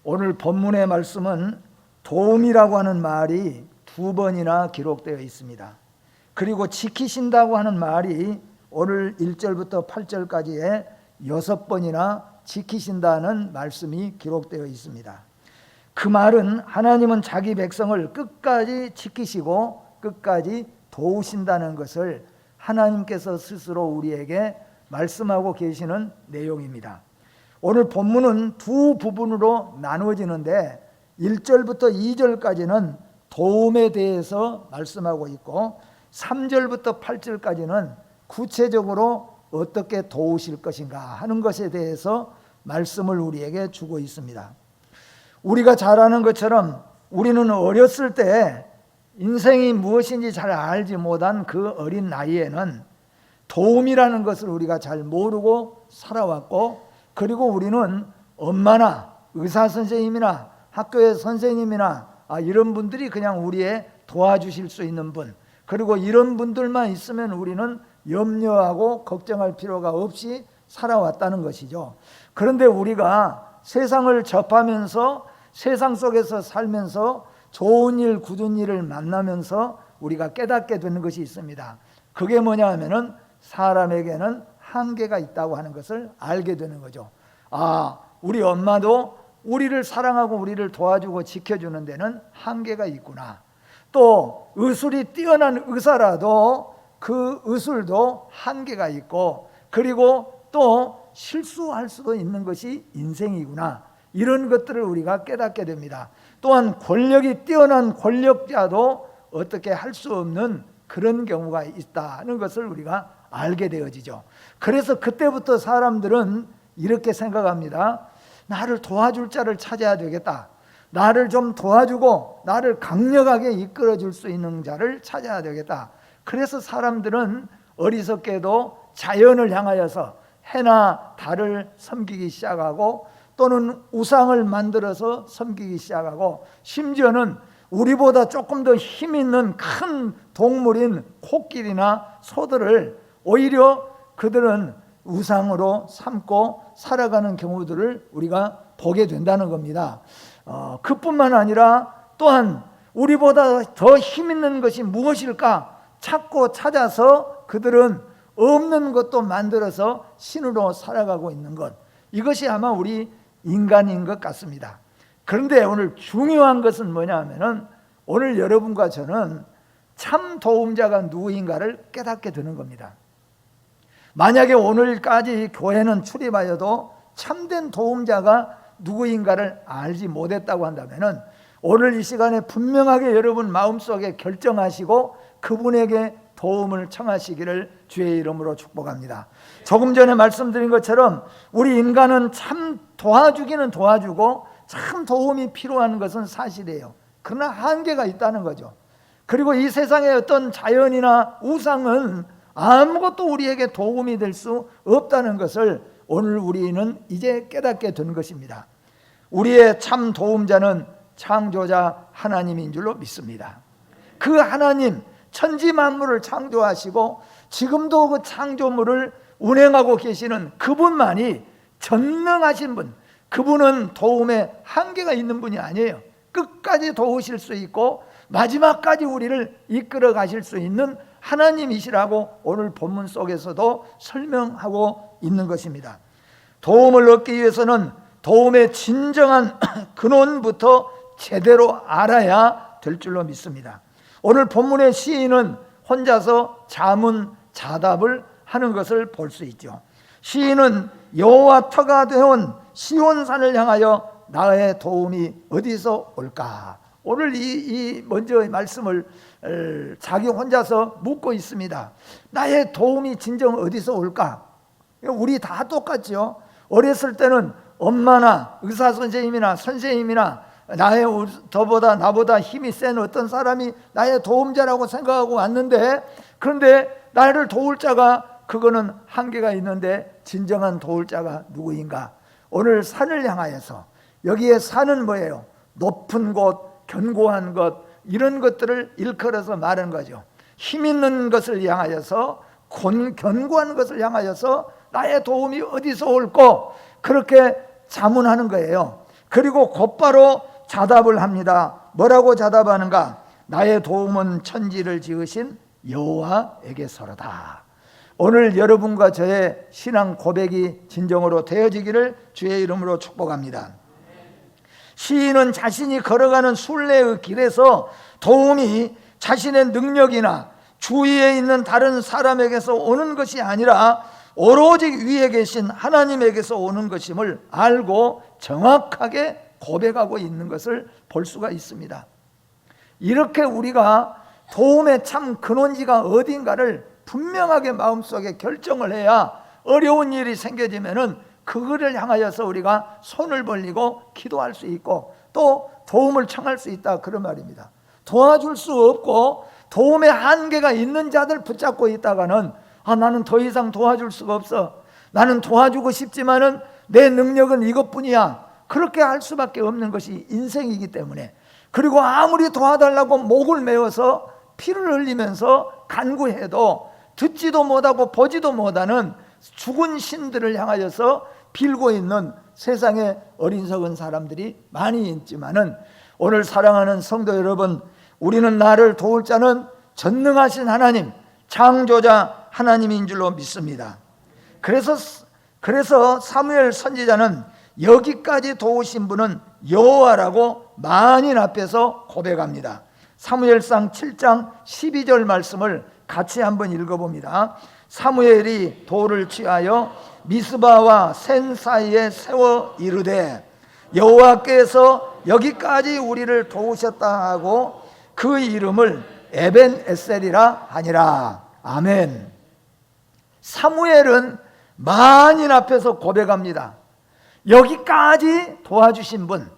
오늘 본문의 말씀은 도움이라고 하는 말이 2번이나 기록되어 있습니다. 그리고 지키신다고 하는 말이 오늘 1절부터 8절까지에 6번이나 지키신다는 말씀이 기록되어 있습니다. 그 말은 하나님은 자기 백성을 끝까지 지키시고 끝까지 도우신다는 것을 하나님께서 스스로 우리에게 말씀하고 계시는 내용입니다. 오늘 본문은 두 부분으로 나누어지는데 1절부터 2절까지는 도움에 대해서 말씀하고 있고 3절부터 8절까지는 구체적으로 어떻게 도우실 것인가 하는 것에 대해서 말씀을 우리에게 주고 있습니다. 우리가 잘 아는 것처럼 우리는 어렸을 때 인생이 무엇인지 잘 알지 못한 그 어린 나이에는 도움이라는 것을 우리가 잘 모르고 살아왔고, 그리고 우리는 엄마나 의사 선생님이나 학교의 선생님이나 이런 분들이 그냥 우리의 도와주실 수 있는 분, 그리고 이런 분들만 있으면 우리는 염려하고 걱정할 필요가 없이 살아왔다는 것이죠. 그런데 우리가 세상을 접하면서 세상 속에서 살면서 좋은 일, 굳은 일을 만나면서 우리가 깨닫게 되는 것이 있습니다. 그게 뭐냐 하면은 사람에게는 한계가 있다고 하는 것을 알게 되는 거죠. 우리 엄마도 우리를 사랑하고 우리를 도와주고 지켜주는 데는 한계가 있구나. 또 의술이 뛰어난 의사라도 그 의술도 한계가 있고, 그리고 또 실수할 수도 있는 것이 인생이구나. 이런 것들을 우리가 깨닫게 됩니다. 또한 권력이 뛰어난 권력자도 어떻게 할 수 없는 그런 경우가 있다는 것을 우리가 알게 되어지죠. 그래서 그때부터 사람들은 이렇게 생각합니다. 나를 도와줄 자를 찾아야 되겠다. 나를 좀 도와주고 나를 강력하게 이끌어줄 수 있는 자를 찾아야 되겠다. 그래서 사람들은 어리석게도 자연을 향하여서 해나 달을 섬기기 시작하고, 또는 우상을 만들어서 섬기기 시작하고, 심지어는 우리보다 조금 더 힘 있는 큰 동물인 코끼리나 소들을 오히려 그들은 우상으로 삼고 살아가는 경우들을 우리가 보게 된다는 겁니다. 그뿐만 아니라 또한 우리보다 더 힘 있는 것이 무엇일까 찾고 찾아서 그들은 없는 것도 만들어서 신으로 살아가고 있는 것, 이것이 아마 우리 인간인 것 같습니다. 그런데 오늘 중요한 것은 뭐냐 하면은 오늘 여러분과 저는 참 도움자가 누구인가를 깨닫게 되는 겁니다. 만약에 오늘까지 교회는 출입하여도 참된 도움자가 누구인가를 알지 못했다고 한다면은 오늘 이 시간에 분명하게 여러분 마음속에 결정하시고 그분에게 도움을 청하시기를 주의 이름으로 축복합니다. 조금 전에 말씀드린 것처럼 우리 인간은 참 도와주기는 도와주고 참 도움이 필요한 것은 사실이에요. 그러나 한계가 있다는 거죠. 그리고 이 세상의 어떤 자연이나 우상은 아무것도 우리에게 도움이 될 수 없다는 것을 오늘 우리는 이제 깨닫게 된 것입니다. 우리의 참 도움자는 창조자 하나님인 줄로 믿습니다. 그 하나님, 천지 만물을 창조하시고 지금도 그 창조물을 운행하고 계시는 그분만이 전능하신 분, 그분은 도움에 한계가 있는 분이 아니에요. 끝까지 도우실 수 있고 마지막까지 우리를 이끌어 가실 수 있는 하나님이시라고 오늘 본문 속에서도 설명하고 있는 것입니다. 도움을 얻기 위해서는 도움의 진정한 근원부터 제대로 알아야 될 줄로 믿습니다. 오늘 본문의 시인은 혼자서 자문자답을 하는 것을 볼 수 있죠. 시인은 여호와 터가 되온 시온산을 향하여 나의 도움이 어디서 올까? 오늘 이 먼저 말씀을 자기 혼자서 묻고 있습니다. 나의 도움이 진정 어디서 올까? 우리 다 똑같죠. 어렸을 때는 엄마나 의사 선생님이나 선생님이나 나보다 힘이 센 어떤 사람이 나의 도움자라고 생각하고 왔는데, 그런데 나를 도울 자가 그거는 한계가 있는데 진정한 도울 자가 누구인가? 오늘 산을 향하여서, 여기에 산은 뭐예요? 높은 곳, 견고한 것, 이런 것들을 일컬어서 말하는 거죠. 힘 있는 것을 향하여서, 견고한 것을 향하여서 나의 도움이 어디서 올고 그렇게 자문하는 거예요. 그리고 곧바로 자답을 합니다. 뭐라고 자답하는가? 나의 도움은 천지를 지으신 여호와에게서로다. 오늘 여러분과 저의 신앙 고백이 진정으로 되어지기를 주의 이름으로 축복합니다. 시인은 자신이 걸어가는 순례의 길에서 도움이 자신의 능력이나 주위에 있는 다른 사람에게서 오는 것이 아니라 오로지 위에 계신 하나님에게서 오는 것임을 알고 정확하게 고백하고 있는 것을 볼 수가 있습니다. 이렇게 우리가 도움의 참 근원지가 어딘가를 분명하게 마음속에 결정을 해야 어려운 일이 생겨지면은 그거를 향하여서 우리가 손을 벌리고 기도할 수 있고 또 도움을 청할 수 있다, 그런 말입니다. 도와줄 수 없고 도움의 한계가 있는 자들 붙잡고 있다가는 나는 더 이상 도와줄 수가 없어, 나는 도와주고 싶지만은 내 능력은 이것뿐이야, 그렇게 할 수밖에 없는 것이 인생이기 때문에, 그리고 아무리 도와달라고 목을 메어서 피를 흘리면서 간구해도 듣지도 못하고 보지도 못하는 죽은 신들을 향하여서 빌고 있는 세상에 어리석은 사람들이 많이 있지만은, 오늘 사랑하는 성도 여러분, 우리는 나를 도울 자는 전능하신 하나님, 창조자 하나님인 줄로 믿습니다. 그래서 사무엘 선지자는 여기까지 도우신 분은 여호와라고 만인 앞에서 고백합니다. 사무엘상 7장 12절 말씀을 같이 한번 읽어봅니다. 사무엘이 돌을 취하여 미스바와 센 사이에 세워 이르되 여호와께서 여기까지 우리를 도우셨다 하고 그 이름을 에벤에셀이라 하니라. 아멘. 사무엘은 만인 앞에서 고백합니다. 여기까지 도와주신 분,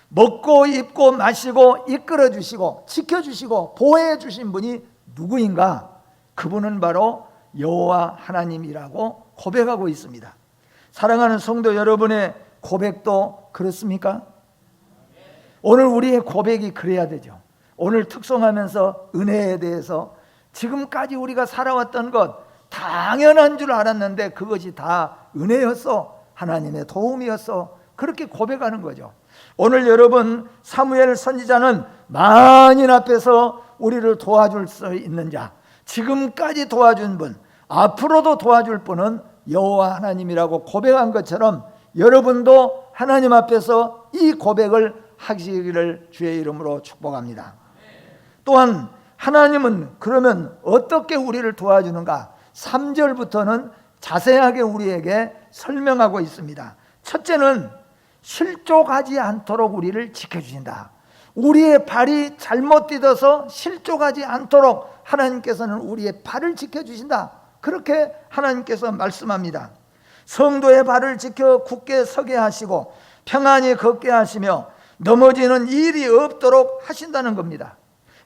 먹고 입고 마시고 이끌어 주시고 지켜주시고 보호해 주신 분이 누구인가? 그분은 바로 여호와 하나님이라고 고백하고 있습니다. 사랑하는 성도 여러분의 고백도 그렇습니까? 오늘 우리의 고백이 그래야 되죠. 오늘 특송하면서 은혜에 대해서 지금까지 우리가 살아왔던 것 당연한 줄 알았는데 그것이 다 은혜였어, 하나님의 도움이었어, 그렇게 고백하는 거죠. 오늘 여러분, 사무엘 선지자는 만인 앞에서 우리를 도와줄 수 있는 자, 지금까지 도와준 분, 앞으로도 도와줄 분은 여호와 하나님이라고 고백한 것처럼 여러분도 하나님 앞에서 이 고백을 하시기를 주의 이름으로 축복합니다. 또한 하나님은 그러면 어떻게 우리를 도와주는가? 3절부터는 자세하게 우리에게 설명하고 있습니다. 첫째는 실족하지 않도록 우리를 지켜주신다. 우리의 발이 잘못 디뎌서 실족하지 않도록 하나님께서는 우리의 발을 지켜주신다, 그렇게 하나님께서 말씀합니다. 성도의 발을 지켜 굳게 서게 하시고 평안히 걷게 하시며 넘어지는 일이 없도록 하신다는 겁니다.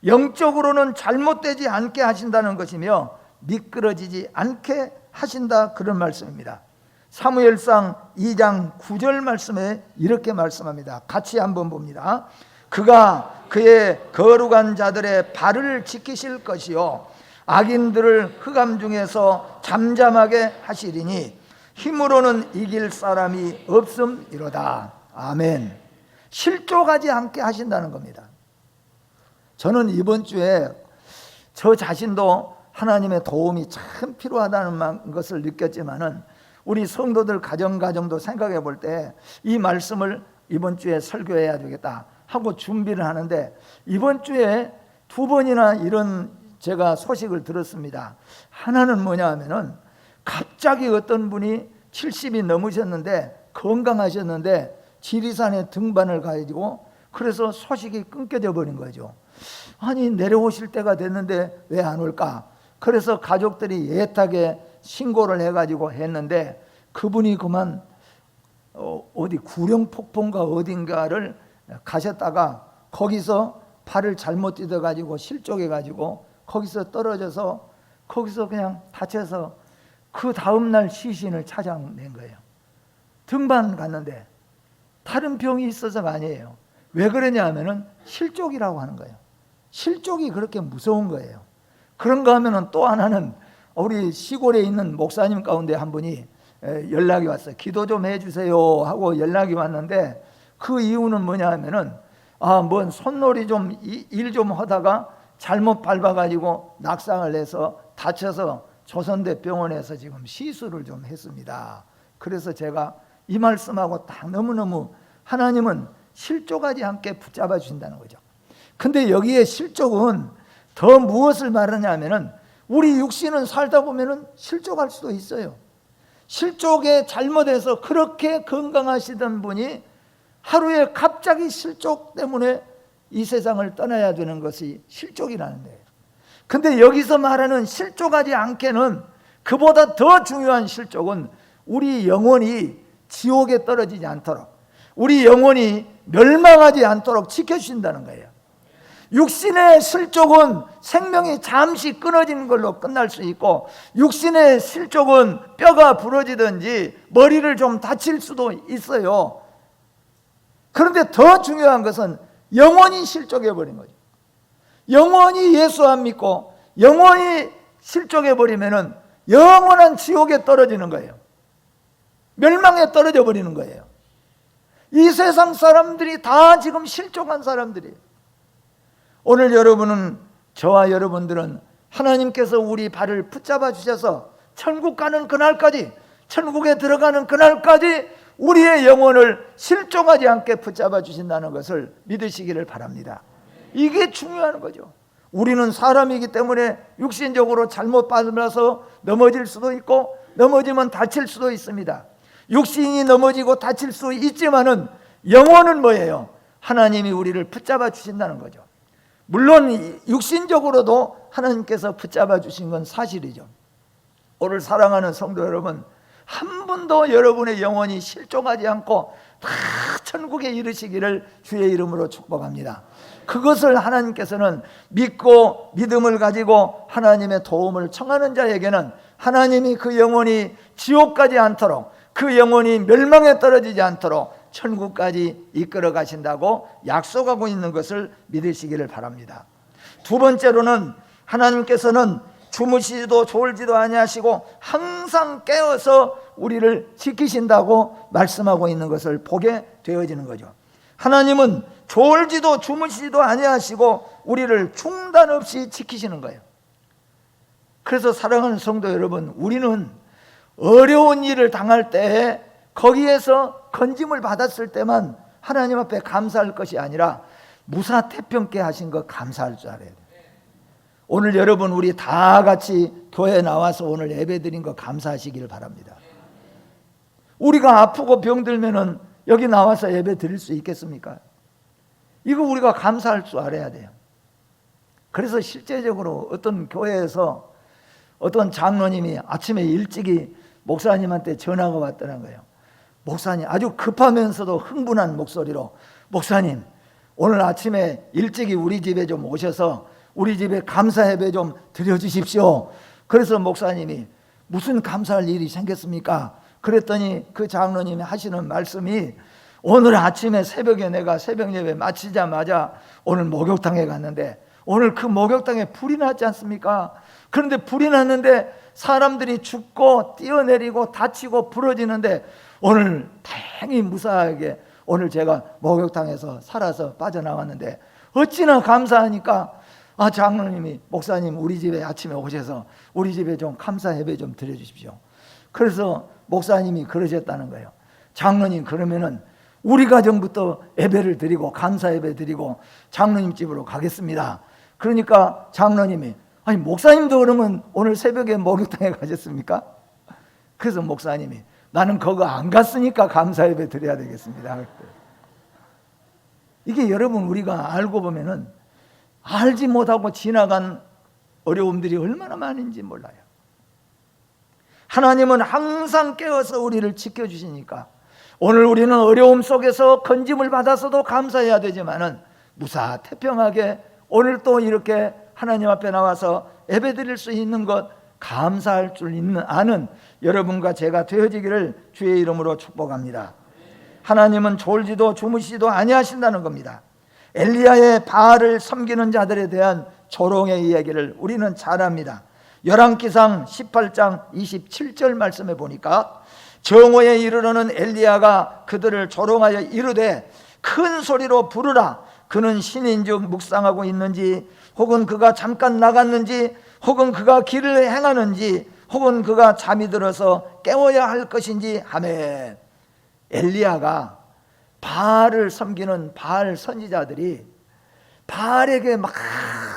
영적으로는 잘못되지 않게 하신다는 것이며 미끄러지지 않게 하신다, 그런 말씀입니다. 사무엘상 2장 9절 말씀에 이렇게 말씀합니다. 같이 한번 봅니다. 그가 그의 거룩한 자들의 발을 지키실 것이요 악인들을 흑암 중에서 잠잠하게 하시리니 힘으로는 이길 사람이 없음이로다. 아멘. 실족하지 않게 하신다는 겁니다. 저는 이번 주에 저 자신도 하나님의 도움이 참 필요하다는 것을 느꼈지만은 우리 성도들 가정도 생각해 볼 때 이 말씀을 이번 주에 설교해야 되겠다 하고 준비를 하는데, 이번 주에 2번이나 이런 제가 소식을 들었습니다. 하나는 뭐냐 하면은 갑자기 어떤 분이 70이 넘으셨는데 건강하셨는데 지리산에 등반을 가지고 그래서 소식이 끊겨져 버린 거죠. 아니, 내려오실 때가 됐는데 왜 안 올까? 그래서 가족들이 애타게 신고를 해가지고 했는데 그분이 그만 어디 구룡폭포인가 어딘가를 가셨다가 거기서 발을 잘못 디뎌가지고 실족해가지고 거기서 떨어져서 거기서 그냥 다쳐서 그 다음날 시신을 찾아낸 거예요. 등반 갔는데 다른 병이 있어서가 아니에요. 왜 그러냐 하면은 실족이라고 하는 거예요. 실족이 그렇게 무서운 거예요. 그런가 하면은 또 하나는 우리 시골에 있는 목사님 가운데 한 분이 연락이 왔어요. 기도 좀 해주세요 하고 연락이 왔는데 그 이유는 뭐냐 하면은 뭔 손놀이 일 좀 하다가 잘못 밟아가지고 낙상을 해서 다쳐서 조선대병원에서 지금 시술을 좀 했습니다. 그래서 제가 이 말씀하고 딱 너무너무 하나님은 실족하지 않게 붙잡아 주신다는 거죠. 근데 여기에 실족은 더 무엇을 말하냐 하면은 우리 육신은 살다 보면은 실족할 수도 있어요. 실족에 잘못해서 그렇게 건강하시던 분이 하루에 갑자기 실족 때문에 이 세상을 떠나야 되는 것이 실족이라는 거예요. 근데 여기서 말하는 실족하지 않게는, 그보다 더 중요한 실족은 우리 영혼이 지옥에 떨어지지 않도록, 우리 영혼이 멸망하지 않도록 지켜주신다는 거예요. 육신의 실족은 생명이 잠시 끊어지는 걸로 끝날 수 있고, 육신의 실족은 뼈가 부러지든지 머리를 좀 다칠 수도 있어요. 그런데 더 중요한 것은 영원히 실족해 버린 거죠. 영원히 예수 안 믿고 영원히 실족해 버리면은 영원한 지옥에 떨어지는 거예요. 멸망에 떨어져 버리는 거예요. 이 세상 사람들이 다 지금 실족한 사람들이에요. 오늘 여러분은, 저와 여러분들은 하나님께서 우리 발을 붙잡아 주셔서 천국 가는 그날까지, 천국에 들어가는 그날까지 우리의 영혼을 실족하지 않게 붙잡아 주신다는 것을 믿으시기를 바랍니다. 이게 중요한 거죠. 우리는 사람이기 때문에 육신적으로 잘못 받으면서 넘어질 수도 있고, 넘어지면 다칠 수도 있습니다. 육신이 넘어지고 다칠 수 있지만은 영혼은 뭐예요? 하나님이 우리를 붙잡아 주신다는 거죠. 물론 육신적으로도 하나님께서 붙잡아 주신 건 사실이죠. 오늘 사랑하는 성도 여러분, 한 분도 여러분의 영혼이 실족하지 않고 다 천국에 이르시기를 주의 이름으로 축복합니다. 그것을 하나님께서는 믿고 믿음을 가지고 하나님의 도움을 청하는 자에게는 하나님이 그 영혼이 지옥 가지 않도록, 그 영혼이 멸망에 떨어지지 않도록 천국까지 이끌어 가신다고 약속하고 있는 것을 믿으시기를 바랍니다. 두 번째로는 하나님께서는 주무시지도 졸지도 아니하시고 항상 깨어서 우리를 지키신다고 말씀하고 있는 것을 보게 되어지는 거죠. 하나님은 졸지도 주무시지도 아니하시고 우리를 중단 없이 지키시는 거예요. 그래서 사랑하는 성도 여러분, 우리는 어려운 일을 당할 때, 거기에서 건짐을 받았을 때만 하나님 앞에 감사할 것이 아니라 무사태평케 하신 것 감사할 줄 알아야 돼요. 오늘 여러분 우리 다 같이 교회에 나와서 오늘 예배드린 거 감사하시기를 바랍니다. 우리가 아프고 병들면은 여기 나와서 예배 드릴 수 있겠습니까? 이거 우리가 감사할 줄 알아야 돼요. 그래서 실제적으로 어떤 교회에서 어떤 장로님이 아침에 일찍이 목사님한테 전화가 왔다는 거예요. 목사님, 아주 급하면서도 흥분한 목소리로, 목사님, 오늘 아침에 일찍이 우리 집에 좀 오셔서 우리 집에 감사 예배 좀 드려주십시오. 그래서 목사님이 무슨 감사할 일이 생겼습니까? 그랬더니 그 장로님이 하시는 말씀이, 오늘 아침에 새벽에 내가 새벽 예배 마치자마자 오늘 목욕탕에 갔는데 오늘 그 목욕탕에 불이 났지 않습니까? 그런데 불이 났는데 사람들이 죽고 뛰어내리고 다치고 부러지는데 오늘 다행히 무사하게 오늘 제가 목욕탕에서 살아서 빠져나왔는데 어찌나 감사하니까, 장로님이, 목사님 우리 집에 아침에 오셔서 우리 집에 좀 감사 예배 좀 드려주십시오. 그래서 목사님이 그러셨다는 거예요. 장로님, 그러면은 우리 가정부터 예배를 드리고 감사 예배 드리고 장로님 집으로 가겠습니다. 그러니까 장로님이, 아니 목사님도 그러면 오늘 새벽에 목욕탕에 가셨습니까? 그래서 목사님이, 나는 거기 안 갔으니까 감사 예배 드려야 되겠습니다. 이게 여러분 우리가 알고 보면은 알지 못하고 지나간 어려움들이 얼마나 많은지 몰라요. 하나님은 항상 깨어서 우리를 지켜주시니까 오늘 우리는 어려움 속에서 건짐을 받아서도 감사해야 되지만은 무사태평하게 오늘 또 이렇게 하나님 앞에 나와서 예배드릴 수 있는 것 감사할 줄 아는 여러분과 제가 되어지기를 주의 이름으로 축복합니다. 하나님은 졸지도 주무시지도 아니하신다는 겁니다. 엘리야의 바알을 섬기는 자들에 대한 조롱의 이야기를 우리는 잘 압니다. 열왕기상 18장 27절 말씀에 보니까 정오에 이르러는 엘리야가 그들을 조롱하여 이르되 큰 소리로 부르라. 그는 신인즉 묵상하고 있는지, 혹은 그가 잠깐 나갔는지, 혹은 그가 길을 행하는지, 혹은 그가 잠이 들어서 깨워야 할 것인지 하매, 엘리야가 바알을 섬기는 바알 선지자들이 바알에게 막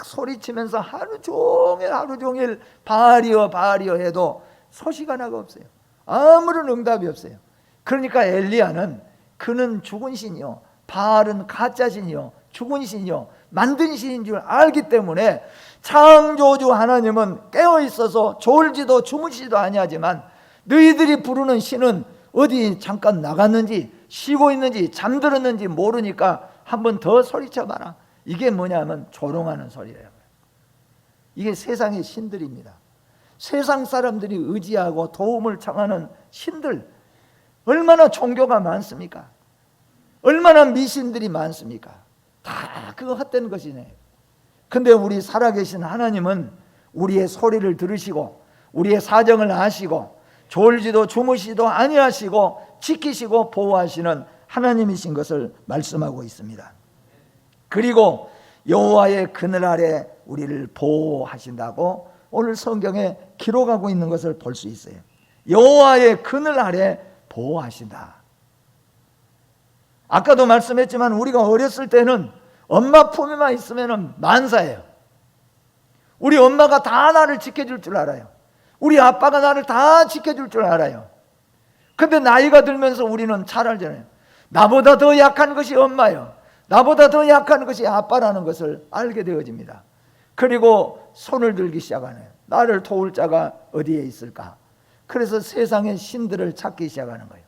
소리치면서 하루 종일 바알이여 바알이여 해도 소식 하나가 없어요. 아무런 응답이 없어요. 그러니까 엘리야는 그는 죽은 신이요, 바알은 가짜 신이요, 죽은 신이요, 만든 신인 줄 알기 때문에 창조주 하나님은 깨어있어서 졸지도 주무시지도 아니하지만 너희들이 부르는 신은 어디 잠깐 나갔는지 쉬고 있는지 잠들었는지 모르니까 한번 더 소리쳐봐라. 이게 뭐냐면 조롱하는 소리예요. 이게 세상의 신들입니다. 세상 사람들이 의지하고 도움을 청하는 신들, 얼마나 종교가 많습니까? 얼마나 미신들이 많습니까? 다 그거 헛된 것이네. 근데 우리 살아계신 하나님은 우리의 소리를 들으시고 우리의 사정을 아시고 졸지도 주무시도 아니하시고 지키시고 보호하시는 하나님이신 것을 말씀하고 있습니다. 그리고 여호와의 그늘 아래 우리를 보호하신다고 오늘 성경에 기록하고 있는 것을 볼 수 있어요. 여호와의 그늘 아래 보호하신다. 아까도 말씀했지만 우리가 어렸을 때는 엄마 품에만 있으면 만사예요. 우리 엄마가 다 나를 지켜줄 줄 알아요. 우리 아빠가 나를 다 지켜줄 줄 알아요. 근데 나이가 들면서 우리는 잘 알잖아요. 나보다 더 약한 것이 엄마예요. 나보다 더 약한 것이 아빠라는 것을 알게 되어집니다. 그리고 손을 들기 시작하네요. 나를 도울 자가 어디에 있을까? 그래서 세상의 신들을 찾기 시작하는 거예요.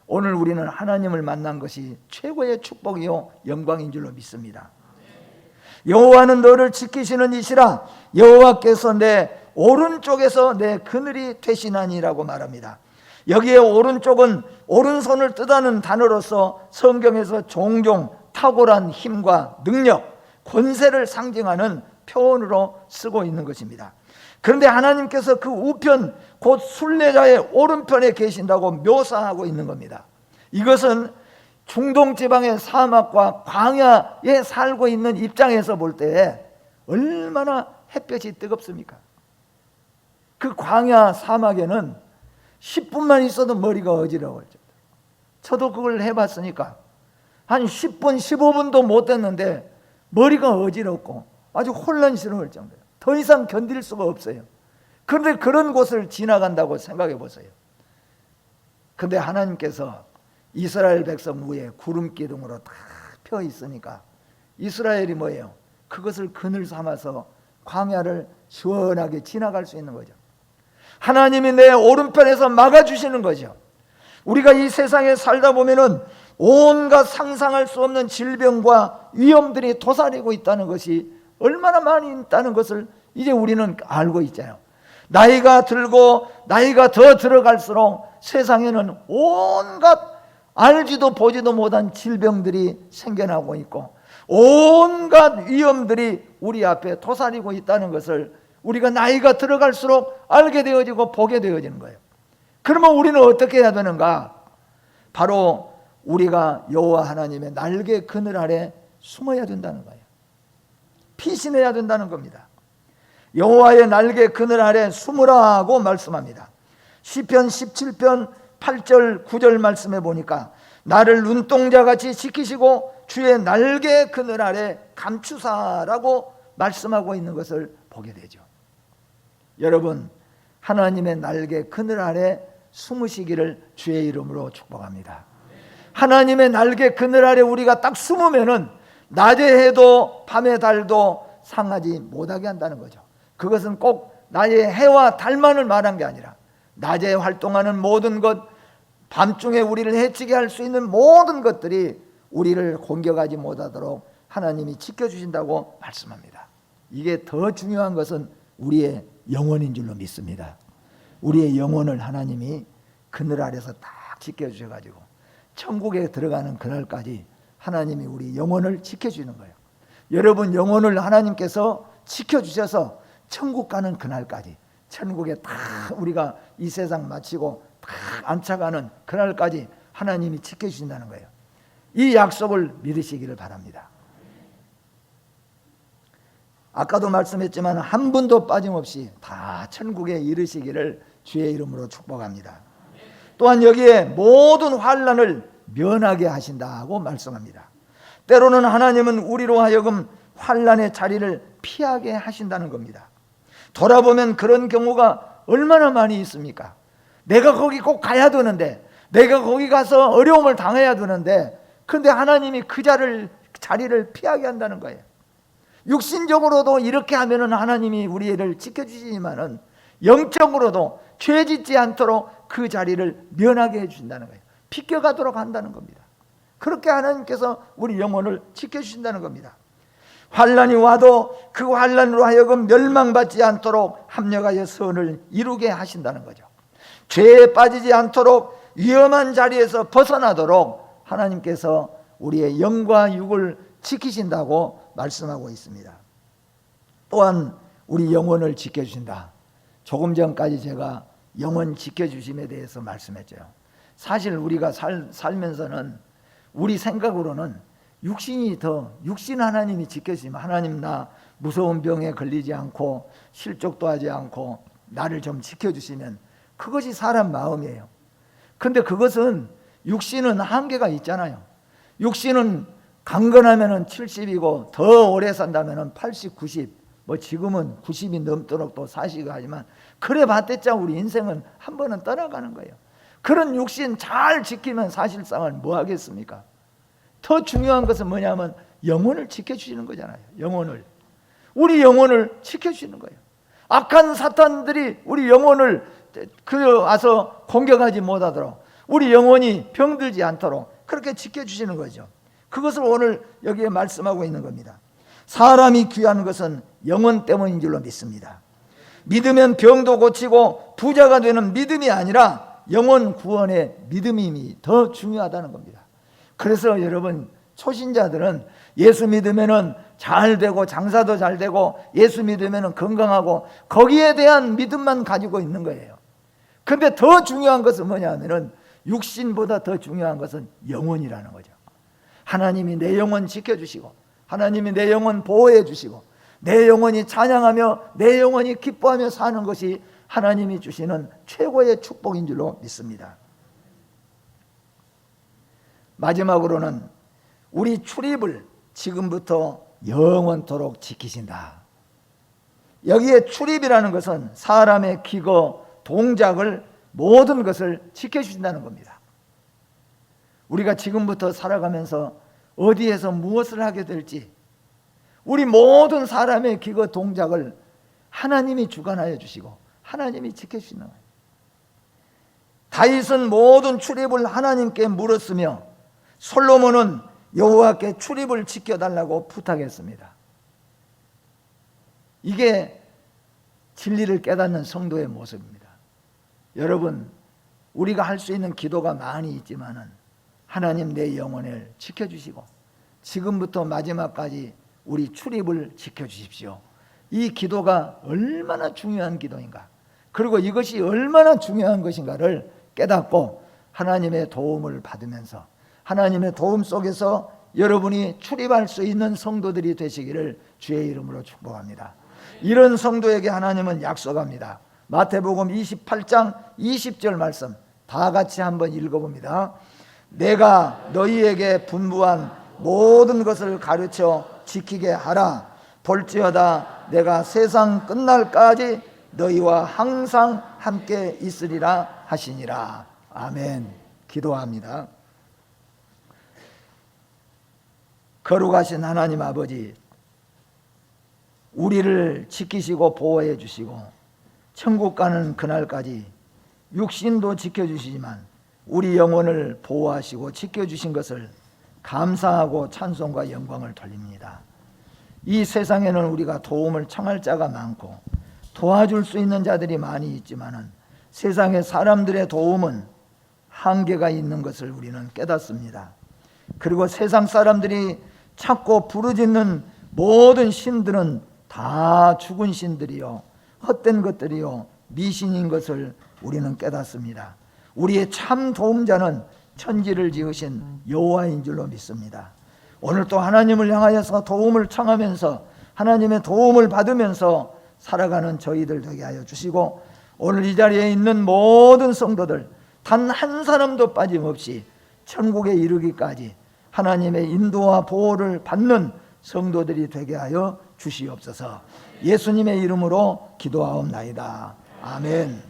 오늘 우리는 하나님을 만난 것이 최고의 축복이요 영광인 줄로 믿습니다. 여호와는 너를 지키시는 이시라. 여호와께서 내 오른쪽에서 내 그늘이 되시나니라고 말합니다. 여기에 오른쪽은 오른손을 뜻하는 단어로서 성경에서 종종 탁월한 힘과 능력, 권세를 상징하는 표현으로 쓰고 있는 것입니다. 그런데 하나님께서 그 우편 곧 순례자의 오른편에 계신다고 묘사하고 있는 겁니다. 이것은 중동 지방의 사막과 광야에 살고 있는 입장에서 볼 때 얼마나 햇볕이 뜨겁습니까? 그 광야 사막에는 10분만 있어도 머리가 어지러워요. 저도 그걸 해봤으니까 한 10분, 15분도 못 됐는데 머리가 어지럽고 아주 혼란스러울 정도예요. 더 이상 견딜 수가 없어요. 그런데 그런 곳을 지나간다고 생각해 보세요. 근데 하나님께서 이스라엘 백성 위에 구름 기둥으로 다 펴 있으니까 이스라엘이 뭐예요? 그것을 그늘 삼아서 광야를 시원하게 지나갈 수 있는 거죠. 하나님이 내 오른편에서 막아주시는 거죠. 우리가 이 세상에 살다 보면은 온갖 상상할 수 없는 질병과 위험들이 도사리고 있다는 것이 얼마나 많이 있다는 것을 이제 우리는 알고 있잖아요. 나이가 들고 나이가 더 들어갈수록 세상에는 온갖 알지도 보지도 못한 질병들이 생겨나고 있고 온갖 위험들이 우리 앞에 도사리고 있다는 것을 우리가 나이가 들어갈수록 알게 되어지고 보게 되어지는 거예요. 그러면 우리는 어떻게 해야 되는가? 바로 우리가 여호와 하나님의 날개 그늘 아래 숨어야 된다는 거예요. 피신해야 된다는 겁니다. 여호와의 날개 그늘 아래 숨으라고 말씀합니다. 시편 17편 8절 9절 말씀해 보니까 나를 눈동자같이 지키시고 주의 날개 그늘 아래 감추사라고 말씀하고 있는 것을 보게 되죠. 여러분, 하나님의 날개 그늘 아래 숨으시기를 주의 이름으로 축복합니다. 하나님의 날개 그늘 아래 우리가 딱 숨으면은 낮에 해도 밤에 달도 상하지 못하게 한다는 거죠. 그것은 꼭 나의 해와 달만을 말한 게 아니라 낮에 활동하는 모든 것, 밤중에 우리를 해치게 할 수 있는 모든 것들이 우리를 공격하지 못하도록 하나님이 지켜주신다고 말씀합니다. 이게 더 중요한 것은 우리의 영혼인 줄로 믿습니다. 우리의 영혼을 하나님이 그늘 아래서 딱 지켜주셔가지고 천국에 들어가는 그날까지 하나님이 우리 영혼을 지켜주는 거예요. 여러분 영혼을 하나님께서 지켜주셔서 천국 가는 그날까지, 천국에 다 우리가 이 세상 마치고 다 안착하는 그날까지 하나님이 지켜주신다는 거예요. 이 약속을 믿으시기를 바랍니다. 아까도 말씀했지만 한 분도 빠짐없이 다 천국에 이르시기를 주의 이름으로 축복합니다. 또한 여기에 모든 환난을 면하게 하신다고 말씀합니다. 때로는 하나님은 우리로 하여금 환난의 자리를 피하게 하신다는 겁니다. 돌아보면 그런 경우가 얼마나 많이 있습니까? 내가 거기 꼭 가야 되는데, 내가 거기 가서 어려움을 당해야 되는데, 근데 하나님이 그 자리를 피하게 한다는 거예요. 육신적으로도 이렇게 하면은 하나님이 우리를 지켜주시지만은 영적으로도 죄 짓지 않도록 그 자리를 면하게 해주신다는 거예요. 비껴가도록 한다는 겁니다. 그렇게 하나님께서 우리 영혼을 지켜주신다는 겁니다. 환난이 와도 그 환난으로 하여금 멸망받지 않도록 합력하여 선을 이루게 하신다는 거죠. 죄에 빠지지 않도록 위험한 자리에서 벗어나도록 하나님께서 우리의 영과 육을 지키신다고 말씀하고 있습니다. 또한 우리 영혼을 지켜주신다. 조금 전까지 제가 영혼 지켜주심에 대해서 말씀했죠. 사실 우리가 살면서는 우리 생각으로는 육신 하나님이 지켜주시면, 하나님 나 무서운 병에 걸리지 않고 실족도 하지 않고 나를 좀 지켜주시면, 그것이 사람 마음이에요. 근데 그것은 육신은 한계가 있잖아요. 육신은 강건하면 70이고 더 오래 산다면 80, 90, 뭐 지금은 90이 넘도록 또 사시고 하지만, 그래 봤댔자 우리 인생은 한 번은 떠나가는 거예요. 그런 육신 잘 지키면 사실상은 뭐 하겠습니까? 더 중요한 것은 뭐냐면 영혼을 지켜주시는 거잖아요. 우리 영혼을 지켜주시는 거예요. 악한 사탄들이 우리 영혼을 와서 공격하지 못하도록, 우리 영혼이 병들지 않도록 그렇게 지켜주시는 거죠. 그것을 오늘 여기에 말씀하고 있는 겁니다. 사람이 귀한 것은 영혼 때문인 줄로 믿습니다. 믿으면 병도 고치고 부자가 되는 믿음이 아니라 영혼 구원의 믿음이 더 중요하다는 겁니다. 그래서 여러분, 초신자들은 예수 믿으면 잘 되고 장사도 잘 되고 예수 믿으면 건강하고 거기에 대한 믿음만 가지고 있는 거예요. 그런데 더 중요한 것은 뭐냐면은 육신보다 더 중요한 것은 영혼이라는 거죠. 하나님이 내 영혼 지켜주시고, 하나님이 내 영혼 보호해 주시고, 내 영혼이 찬양하며 내 영혼이 기뻐하며 사는 것이 하나님이 주시는 최고의 축복인 줄로 믿습니다. 마지막으로는 우리 출입을 지금부터 영원토록 지키신다. 여기에 출입이라는 것은 사람의 기거, 동작을, 모든 것을 지켜주신다는 겁니다. 우리가 지금부터 살아가면서 어디에서 무엇을 하게 될지, 우리 모든 사람의 기거, 동작을 하나님이 주관하여 주시고 하나님이 지켜주시는 거예요. 다윗은 모든 출입을 하나님께 물었으며 솔로몬은 여호와께 출입을 지켜달라고 부탁했습니다. 이게 진리를 깨닫는 성도의 모습입니다. 여러분, 우리가 할 수 있는 기도가 많이 있지만은 하나님 내 영혼을 지켜주시고 지금부터 마지막까지 우리 출입을 지켜주십시오. 이 기도가 얼마나 중요한 기도인가, 그리고 이것이 얼마나 중요한 것인가를 깨닫고 하나님의 도움을 받으면서 하나님의 도움 속에서 여러분이 출입할 수 있는 성도들이 되시기를 주의 이름으로 축복합니다. 이런 성도에게 하나님은 약속합니다. 마태복음 28장 20절 말씀 다 같이 한번 읽어봅니다. 내가 너희에게 분부한 모든 것을 가르쳐 지키게 하라. 볼지어다 내가 세상 끝날까지 너희와 항상 함께 있으리라 하시니라. 아멘. 기도합니다. 거룩하신 하나님 아버지, 우리를 지키시고 보호해 주시고 천국 가는 그날까지 육신도 지켜주시지만 우리 영혼을 보호하시고 지켜주신 것을 감사하고 찬송과 영광을 돌립니다. 이 세상에는 우리가 도움을 청할 자가 많고 도와줄 수 있는 자들이 많이 있지만 세상의 사람들의 도움은 한계가 있는 것을 우리는 깨닫습니다. 그리고 세상 사람들이 찾고 부르짖는 모든 신들은 다 죽은 신들이요, 헛된 것들이요, 미신인 것을 우리는 깨닫습니다. 우리의 참 도움자는 천지를 지으신 여호와인 줄로 믿습니다. 오늘 또 하나님을 향하여서 도움을 청하면서 하나님의 도움을 받으면서 살아가는 저희들 되게 하여 주시고, 오늘 이 자리에 있는 모든 성도들 단 한 사람도 빠짐없이 천국에 이르기까지 하나님의 인도와 보호를 받는 성도들이 되게 하여 주시옵소서. 예수님의 이름으로 기도하옵나이다. 아멘.